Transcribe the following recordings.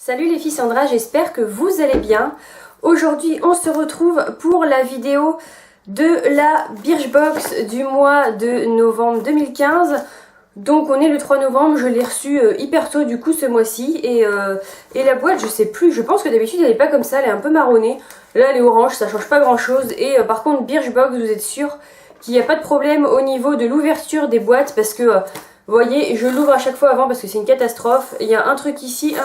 Salut les filles, Sandra, j'espère que vous allez bien. Aujourd'hui on se retrouve pour la vidéo de la Birchbox du mois de novembre 2015. Donc on est le 3 novembre, je l'ai reçue hyper tôt du coup ce mois-ci. Et la boîte, je sais plus, je pense que d'habitude elle est pas comme ça, elle est un peu marronnée. Là elle est orange, ça change pas grand chose. Et par contre Birchbox, vous êtes sûr qu'il n'y a pas de problème au niveau de l'ouverture des boîtes parce que... vous voyez, je l'ouvre à chaque fois avant parce que c'est une catastrophe. Il y a un truc ici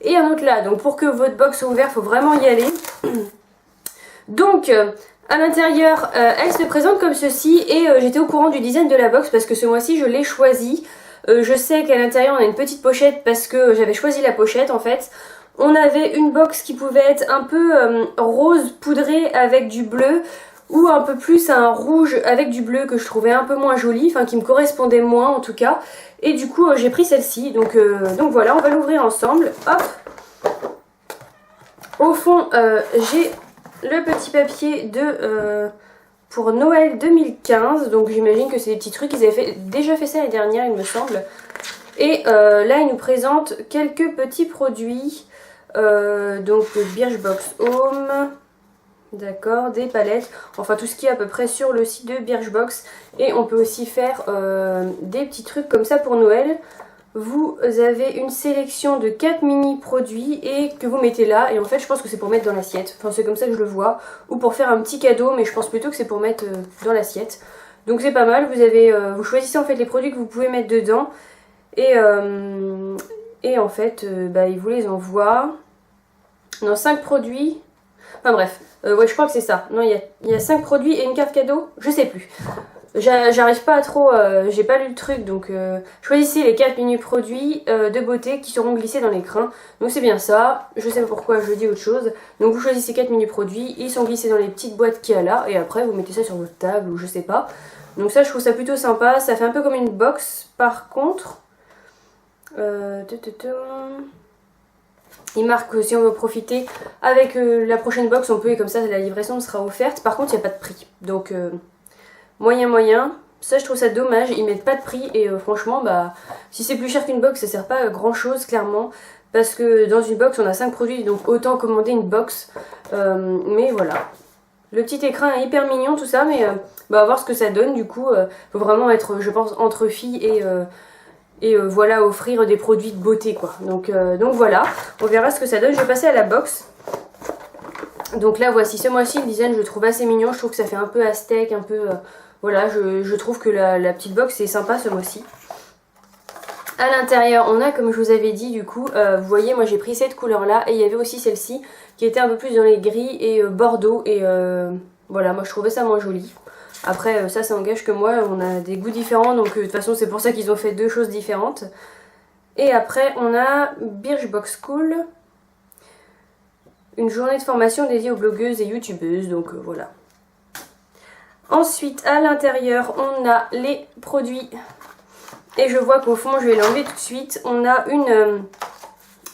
et un autre là. Donc pour que votre box soit ouverte, il faut vraiment y aller. Donc à l'intérieur, elle se présente comme ceci. Et j'étais au courant du design de la box parce que ce mois-ci je l'ai choisi. Je sais qu'à l'intérieur on a une petite pochette parce que j'avais choisi la pochette en fait. On avait une box qui pouvait être un peu rose poudré avec du bleu. Ou un peu plus un rouge avec du bleu que je trouvais un peu moins joli, enfin qui me correspondait moins en tout cas. Et du coup j'ai pris celle-ci, donc voilà, on va l'ouvrir ensemble. Hop. Au fond j'ai le petit papier de pour Noël 2015, donc j'imagine que c'est des petits trucs, ils avaient déjà fait ça l'année dernière il me semble. Et là ils nous présentent quelques petits produits, donc le Birchbox Home... D'accord, des palettes, enfin tout ce qui est à peu près sur le site de Birchbox. Et on peut aussi faire des petits trucs comme ça pour Noël. Vous avez une sélection de 4 mini produits et que vous mettez là. Et en fait je pense que c'est pour mettre dans l'assiette, enfin c'est comme ça que je le vois. Ou pour faire un petit cadeau, mais je pense plutôt que c'est pour mettre dans l'assiette. Donc c'est pas mal, vous choisissez en fait les produits que vous pouvez mettre dedans. Et en fait il vous les envoie. Non, 5 produits. Enfin bref, ouais je crois que c'est ça. Non, il y a 5 produits et une carte cadeau, je sais plus. J'arrive pas à trop, j'ai pas lu le truc, donc choisissez les 4 mini produits de beauté qui seront glissés dans l'écran. Donc c'est bien ça, je sais pas pourquoi je dis autre chose. Donc vous choisissez 4 mini produits, ils sont glissés dans les petites boîtes qu'il y a là, et après vous mettez ça sur votre table ou je sais pas. Donc ça je trouve ça plutôt sympa, ça fait un peu comme une box par contre. Il marque que si on veut profiter avec la prochaine box, on peut, et comme ça la livraison sera offerte. Par contre, il n'y a pas de prix. Donc, moyen. Ça, je trouve ça dommage. Ils mettent pas de prix. Et franchement, si c'est plus cher qu'une box, ça sert pas à grand chose, clairement. Parce que dans une box, on a 5 produits. Donc, autant commander une box. Mais voilà. Le petit écran est hyper mignon, tout ça. Mais on va voir ce que ça donne. Du coup, faut vraiment être, je pense, entre filles et voilà, offrir des produits de beauté quoi. Donc voilà, on verra ce que ça donne. Je vais passer à la box. Donc là voici, ce mois-ci le design je le trouve assez mignon. Je trouve que ça fait un peu aztèque, un peu... voilà, je trouve que la petite box est sympa ce mois-ci. À l'intérieur on a, comme je vous avais dit du coup, vous voyez moi j'ai pris cette couleur là. Et il y avait aussi celle-ci qui était un peu plus dans les gris et bordeaux. Et voilà, moi je trouvais ça moins joli. Après ça engage que moi, on a des goûts différents, donc de toute façon c'est pour ça qu'ils ont fait deux choses différentes. Et après on a Birchbox School, une journée de formation dédiée aux blogueuses et youtubeuses, donc voilà. Ensuite à l'intérieur on a les produits, et je vois qu'au fond, je vais l'enlever tout de suite, on a une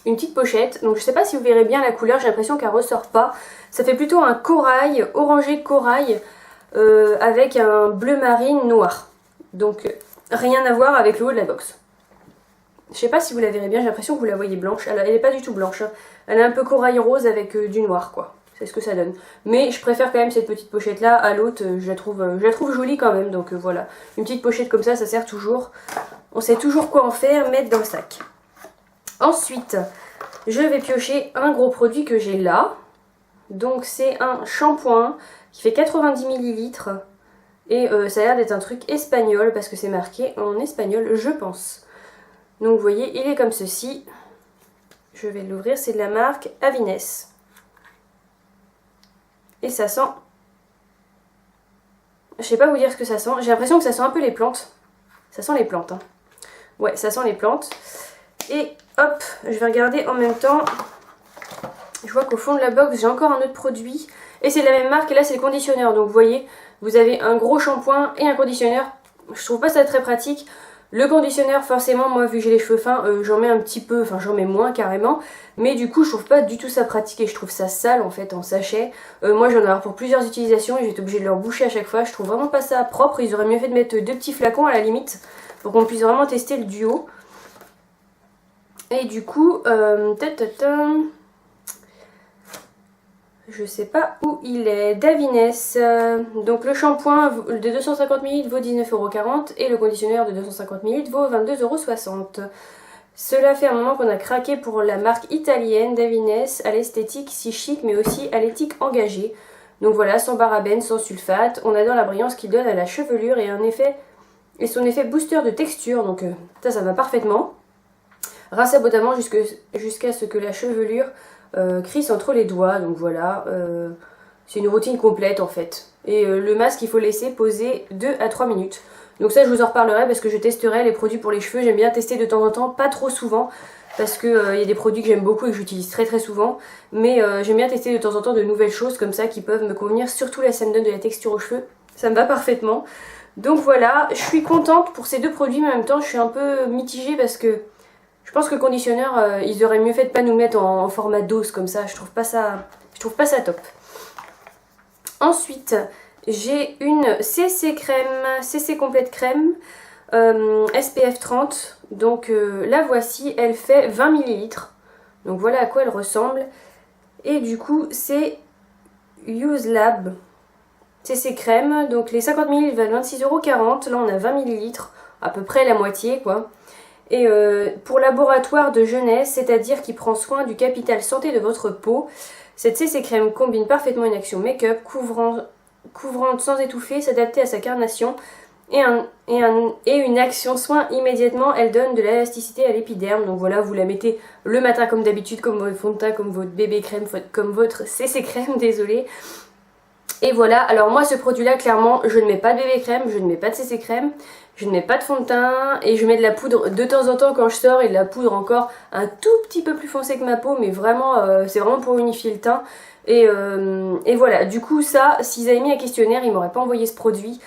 petite pochette, donc je sais pas si vous verrez bien la couleur, j'ai l'impression qu'elle ressort pas. Ça fait plutôt un corail, orangé corail, avec un bleu marine noir. Donc rien à voir avec le haut de la box. Je sais pas si vous la verrez bien, j'ai l'impression que vous la voyez blanche. Elle est pas du tout blanche, hein. Elle est un peu corail rose avec du noir quoi. C'est ce que ça donne. Mais je préfère quand même cette petite pochette là à l'autre, je la trouve jolie quand même. Donc voilà, une petite pochette comme ça sert toujours. On sait toujours quoi en faire, mettre dans le sac. Ensuite, je vais piocher un gros produit que j'ai là. Donc c'est un shampoing qui fait 90 ml et ça a l'air d'être un truc espagnol parce que c'est marqué en espagnol je pense. Donc vous voyez il est comme ceci, je vais l'ouvrir, c'est de la marque Avines et ça sent, je sais pas vous dire ce que ça sent, j'ai l'impression que ça sent un peu les plantes, ça sent les plantes hein. Ouais ça sent les plantes. Et hop, je vais regarder en même temps. Je vois qu'au fond de la box, j'ai encore un autre produit. Et c'est de la même marque, et là c'est le conditionneur. Donc vous voyez, vous avez un gros shampoing et un conditionneur. Je trouve pas ça très pratique. Le conditionneur, forcément, moi vu que j'ai les cheveux fins, j'en mets un petit peu, enfin j'en mets moins carrément. Mais du coup, je trouve pas du tout ça pratique et je trouve ça sale en fait en sachet. Moi j'en ai pour plusieurs utilisations et j'ai été obligée de leur boucher à chaque fois. Je trouve vraiment pas ça propre. Ils auraient mieux fait de mettre deux petits flacons à la limite pour qu'on puisse vraiment tester le duo. Et du coup, je sais pas où il est. Davines. Donc le shampoing de 250 ml vaut 19,40 € et le conditionneur de 250 ml vaut 22,60 €. Cela fait un moment qu'on a craqué pour la marque italienne Davines, à l'esthétique si chic mais aussi à l'éthique engagée. Donc voilà, sans parabènes, sans sulfate. On adore la brillance qu'il donne à la chevelure et son effet booster de texture. Donc ça va parfaitement. Rince abondamment jusqu'à ce que la chevelure crisse entre les doigts. Donc voilà, c'est une routine complète en fait. Et le masque, il faut laisser poser 2 à 3 minutes. Donc ça, je vous en reparlerai parce que je testerai les produits pour les cheveux. J'aime bien tester de temps en temps, pas trop souvent, parce qu'il y a des produits que j'aime beaucoup et que j'utilise très très souvent. Mais j'aime bien tester de temps en temps de nouvelles choses comme ça qui peuvent me convenir. Surtout là, ça me donne de la texture aux cheveux. Ça me va parfaitement. Donc voilà, je suis contente pour ces deux produits, mais en même temps, je suis un peu mitigée parce que je pense que le conditionneur, ils auraient mieux fait de pas nous mettre en format dose comme ça. Je trouve pas ça top. Ensuite, j'ai une CC crème, CC complète crème, SPF 30. Donc la voici, elle fait 20 ml. Donc voilà à quoi elle ressemble. Et du coup, c'est Use Lab CC crème. Donc les 50 ml valent 26,40 €. Là, on a 20 ml, à peu près la moitié quoi. Et pour laboratoire de jeunesse, c'est-à-dire qui prend soin du capital santé de votre peau, cette CC crème combine parfaitement une action make-up, couvrante sans étouffer, s'adapter à sa carnation et une action soin immédiatement. Elle donne de l'élasticité à l'épiderme. Donc voilà, vous la mettez le matin comme d'habitude, comme votre fond de teint, comme votre bébé crème, comme votre CC crème, désolée. Et voilà, alors moi ce produit là clairement je ne mets pas de bébé crème, je ne mets pas de CC crème, je ne mets pas de fond de teint et je mets de la poudre de temps en temps quand je sors, et de la poudre encore un tout petit peu plus foncée que ma peau, mais vraiment c'est vraiment pour unifier le teint. Et voilà, du coup ça, s'ils avaient mis un questionnaire, ils m'auraient pas envoyé ce produit.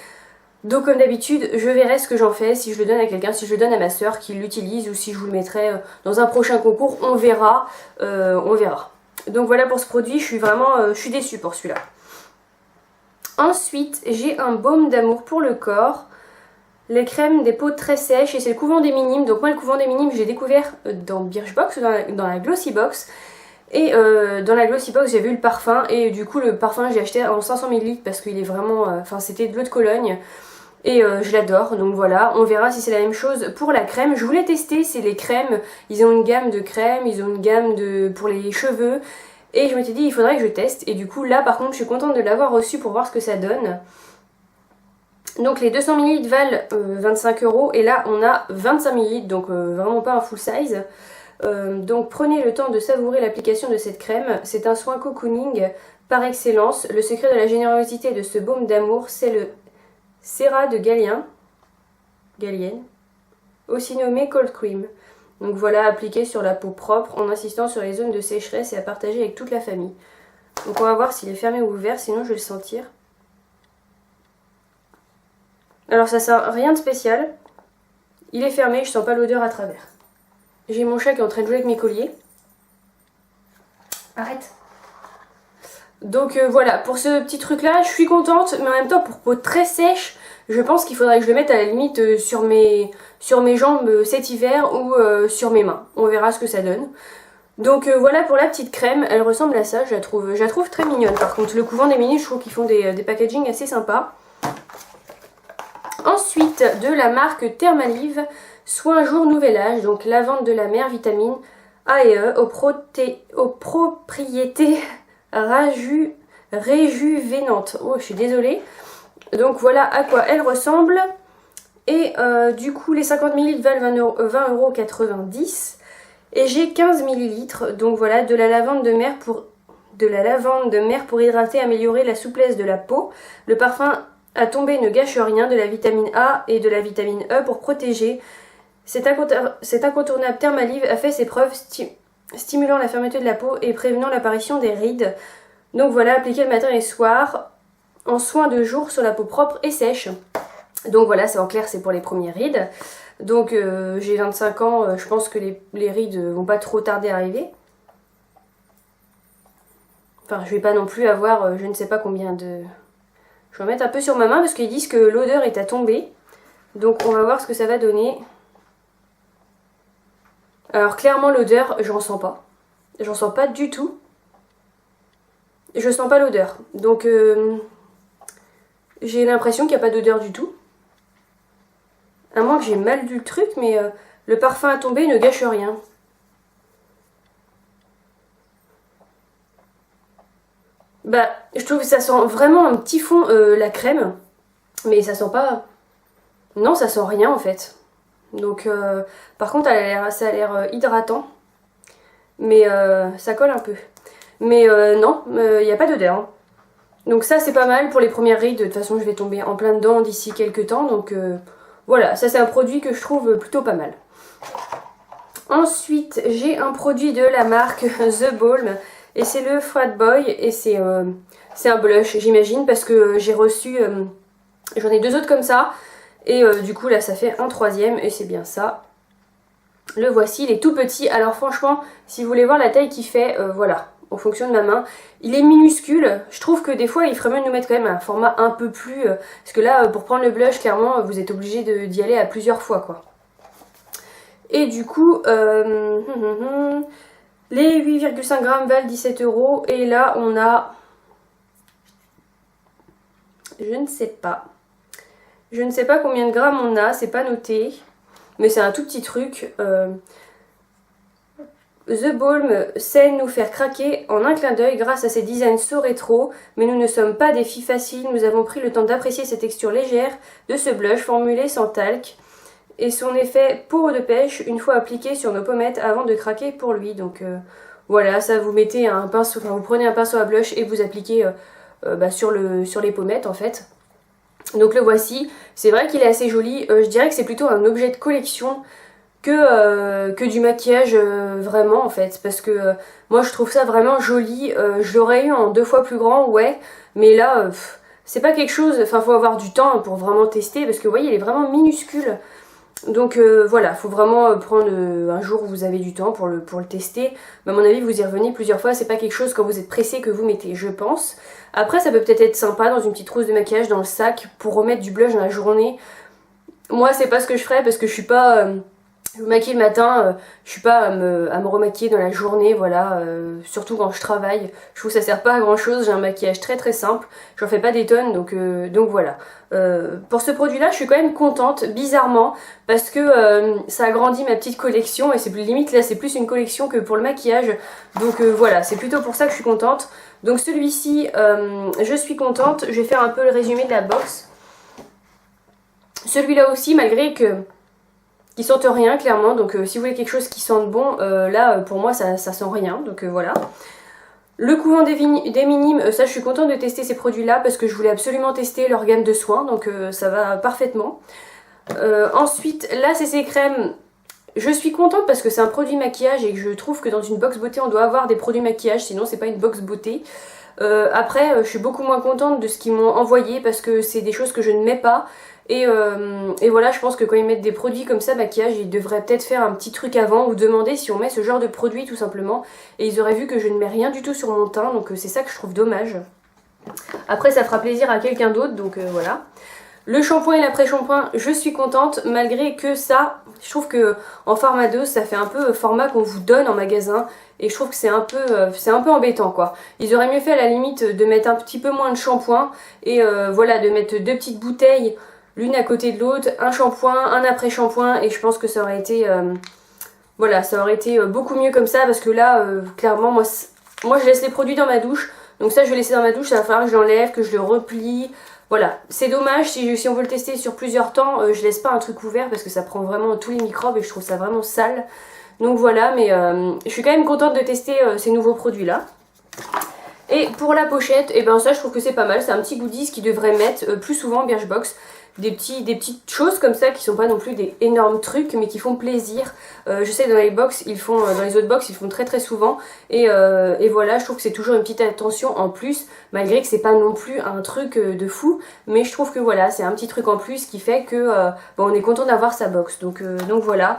Donc comme d'habitude, je verrai ce que j'en fais, si je le donne à quelqu'un, si je le donne à ma soeur qui l'utilise, ou si je vous le mettrai dans un prochain concours, on verra. Donc voilà pour ce produit, je suis déçue pour celui-là. Ensuite, j'ai un baume d'amour pour le corps, les crèmes des peaux très sèches, et c'est le couvent des Minimes. Donc moi le couvent des Minimes, j'ai découvert dans Birchbox, dans la Glossy Box. Et dans la Glossy Box, j'ai vu le parfum, et du coup le parfum j'ai acheté en 500 ml parce qu'il est vraiment, c'était de l'eau de Cologne. Et je l'adore, donc voilà, on verra si c'est la même chose pour la crème. Je voulais tester, c'est les crèmes, ils ont une gamme de crèmes, ils ont une gamme pour les cheveux. Et je m'étais dit, il faudrait que je teste. Et du coup, là, par contre, je suis contente de l'avoir reçu pour voir ce que ça donne. Donc, les 200 ml valent 25 €. Et là, on a 25 ml, donc vraiment pas un full size. Donc, prenez le temps de savourer l'application de cette crème. C'est un soin cocooning par excellence. Le secret de la générosité de ce baume d'amour, c'est le Cera de Galien, aussi nommé Cold Cream. Donc voilà, appliqué sur la peau propre en insistant sur les zones de sécheresse et à partager avec toute la famille. Donc on va voir s'il est fermé ou ouvert, sinon je vais le sentir. Alors ça sent rien de spécial. Il est fermé, je sens pas l'odeur à travers. J'ai mon chat qui est en train de jouer avec mes colliers. Arrête. Donc voilà, pour ce petit truc là, je suis contente, mais en même temps pour peau très sèche, je pense qu'il faudrait que je le mette à la limite sur mes jambes cet hiver ou sur mes mains. On verra ce que ça donne. Donc voilà pour la petite crème, elle ressemble à ça, je la trouve très mignonne. Par contre, le couvent des Minimes, je trouve qu'ils font des packaging assez sympas. Ensuite, de la marque Thermalive, Soin Jour Nouvel Âge, donc lavande de la mer, vitamine A et E, aux propriétés réjuvénantes. Oh, je suis désolée. Donc voilà à quoi elle ressemble. Et du coup, les 50 ml valent 20,90 €. Et j'ai 15 ml. Donc voilà, de la lavande de mer pour hydrater, améliorer la souplesse de la peau. Le parfum à tomber ne gâche rien. De la vitamine A et de la vitamine E pour protéger. Cet incontournable Thermalive a fait ses preuves, stimulant la fermeté de la peau et prévenant l'apparition des rides. Donc voilà, appliqué le matin et soir en soin de jour sur la peau propre et sèche. Donc voilà, c'est en clair, c'est pour les premières rides. Donc j'ai 25 ans, je pense que les rides vont pas trop tarder à arriver. Enfin, je vais pas non plus avoir je ne sais pas combien de... Je vais en mettre un peu sur ma main parce qu'ils disent que l'odeur est à tomber. Donc on va voir ce que ça va donner. Alors clairement l'odeur, j'en sens pas. J'en sens pas du tout. Je sens pas l'odeur. Donc j'ai l'impression qu'il n'y a pas d'odeur du tout. À moins que j'ai mal lu le truc, mais le parfum à tomber ne gâche rien. Bah, je trouve que ça sent vraiment un petit fond la crème. Mais ça sent pas... Non, ça sent rien en fait. Donc, par contre, ça a l'air hydratant. Mais ça colle un peu. Mais non, il n'y a pas d'odeur. Hein. Donc ça, c'est pas mal pour les premières rides. De toute façon, je vais tomber en plein dedans d'ici quelques temps. Donc voilà, ça c'est un produit que je trouve plutôt pas mal. Ensuite, j'ai un produit de la marque The Balm. Et c'est le Frat Boy. Et c'est un blush, j'imagine. Parce que j'ai reçu... j'en ai deux autres comme ça. Et du coup, là, ça fait un troisième. Et c'est bien ça. Le voici, il est tout petit. Alors franchement, si vous voulez voir la taille qu'il fait, voilà, en fonction de ma main. Il est minuscule. Je trouve que des fois, il ferait mieux de nous mettre quand même un format un peu plus... parce que là, pour prendre le blush, clairement, vous êtes obligé d'y aller à plusieurs fois, quoi. Et du coup, les 8,5 grammes valent 17 €. Et là, on a... Je ne sais pas. Je ne sais pas combien de grammes on a, c'est pas noté. Mais c'est un tout petit truc. The Balm sait nous faire craquer en un clin d'œil grâce à ses designs so rétro. Mais nous ne sommes pas des filles faciles. Nous avons pris le temps d'apprécier cette texture légère de ce blush formulé sans talc. Et son effet peau de pêche une fois appliqué sur nos pommettes avant de craquer pour lui. Donc voilà, ça vous mettez un pinceau, enfin vous prenez un pinceau à blush et vous appliquez sur les pommettes en fait. Donc le voici, c'est vrai qu'il est assez joli, je dirais que c'est plutôt un objet de collection que du maquillage vraiment en fait, parce que moi je trouve ça vraiment joli, je l'aurais eu en 2 fois plus grand, ouais, mais là c'est pas quelque chose, enfin faut avoir du temps pour vraiment tester, parce que vous voyez il est vraiment minuscule, donc voilà, faut vraiment prendre un jour où vous avez du temps pour le tester, mais à mon avis vous y revenez plusieurs fois, c'est pas quelque chose quand vous êtes pressé que vous mettez, je pense. Après ça peut peut-être être sympa dans une petite trousse de maquillage dans le sac pour remettre du blush dans la journée. Moi c'est pas ce que je ferais parce que je suis pas... je me maquille le matin, je suis pas à me remaquiller dans la journée, voilà, surtout quand je travaille. Je trouve que ça sert pas à grand chose, j'ai un maquillage très très simple, j'en fais pas des tonnes, donc voilà. Pour ce produit là je suis quand même contente, bizarrement, parce que ça agrandit ma petite collection et c'est plus limite, là c'est plus une collection que pour le maquillage, donc voilà, c'est plutôt pour ça que je suis contente. Donc celui-ci, je suis contente, je vais faire un peu le résumé de la box. Celui-là aussi, malgré que... qui sentent rien clairement, donc si vous voulez quelque chose qui sente bon, là pour moi ça sent rien, donc voilà. Le couvent des minimes, ça je suis contente de tester ces produits là parce que je voulais absolument tester leur gamme de soins, donc ça va parfaitement. Ensuite la CC crème, je suis contente parce que c'est un produit maquillage et que je trouve que dans une box beauté on doit avoir des produits maquillage, sinon c'est pas une box beauté. Après je suis beaucoup moins contente de ce qu'ils m'ont envoyé parce que c'est des choses que je ne mets pas. Et voilà, je pense que quand ils mettent des produits comme ça, maquillage, ils devraient peut-être faire un petit truc avant ou demander si on met ce genre de produit tout simplement. Et ils auraient vu que je ne mets rien du tout sur mon teint, donc c'est ça que je trouve dommage. Après, ça fera plaisir à quelqu'un d'autre, donc voilà. Le shampoing et l'après-shampoing, je suis contente, malgré que ça, je trouve que en format dose, ça fait un peu format qu'on vous donne en magasin. Et je trouve que c'est un peu embêtant quoi. Ils auraient mieux fait à la limite de mettre un petit peu moins de shampoing. Et voilà, de mettre 2 petites bouteilles l'une à côté de l'autre, un shampoing, un après-shampoing, et je pense que ça aurait été voilà, ça aurait été beaucoup mieux comme ça, parce que là clairement moi je laisse les produits dans ma douche, donc ça je vais laisser dans ma douche, ça va falloir que je l'enlève, que je le replie, voilà, c'est dommage. Si on veut le tester sur plusieurs temps, je laisse pas un truc ouvert parce que ça prend vraiment tous les microbes et je trouve ça vraiment sale, donc voilà, mais je suis quand même contente de tester ces nouveaux produits là. Et pour la pochette, et ben ça je trouve que c'est pas mal, c'est un petit goodies qui devrait mettre plus souvent en Birchbox. Des petites choses comme ça qui sont pas non plus des énormes trucs mais qui font plaisir. Je sais dans les box ils font, dans les autres box ils font très très souvent et voilà, je trouve que c'est toujours une petite attention en plus, malgré que c'est pas non plus un truc de fou, mais je trouve que voilà, c'est un petit truc en plus qui fait que bon, on est content d'avoir sa box, donc voilà.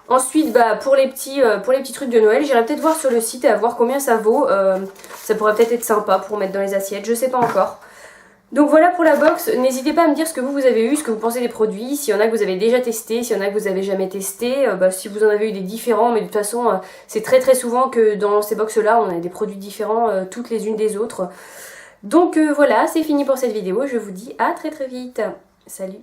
Ensuite, pour les petits trucs de Noël, j'irai peut-être voir sur le site et à voir combien ça vaut. Ça pourrait peut-être être sympa pour mettre dans les assiettes, je sais pas encore. Donc voilà pour la box, n'hésitez pas à me dire ce que vous avez eu, ce que vous pensez des produits, s'il y en a que vous avez déjà testé, s'il y en a que vous avez jamais testé, si vous en avez eu des différents, mais de toute façon c'est très souvent que dans ces box là on a des produits différents toutes les unes des autres. Donc voilà, c'est fini pour cette vidéo, je vous dis à très vite, salut.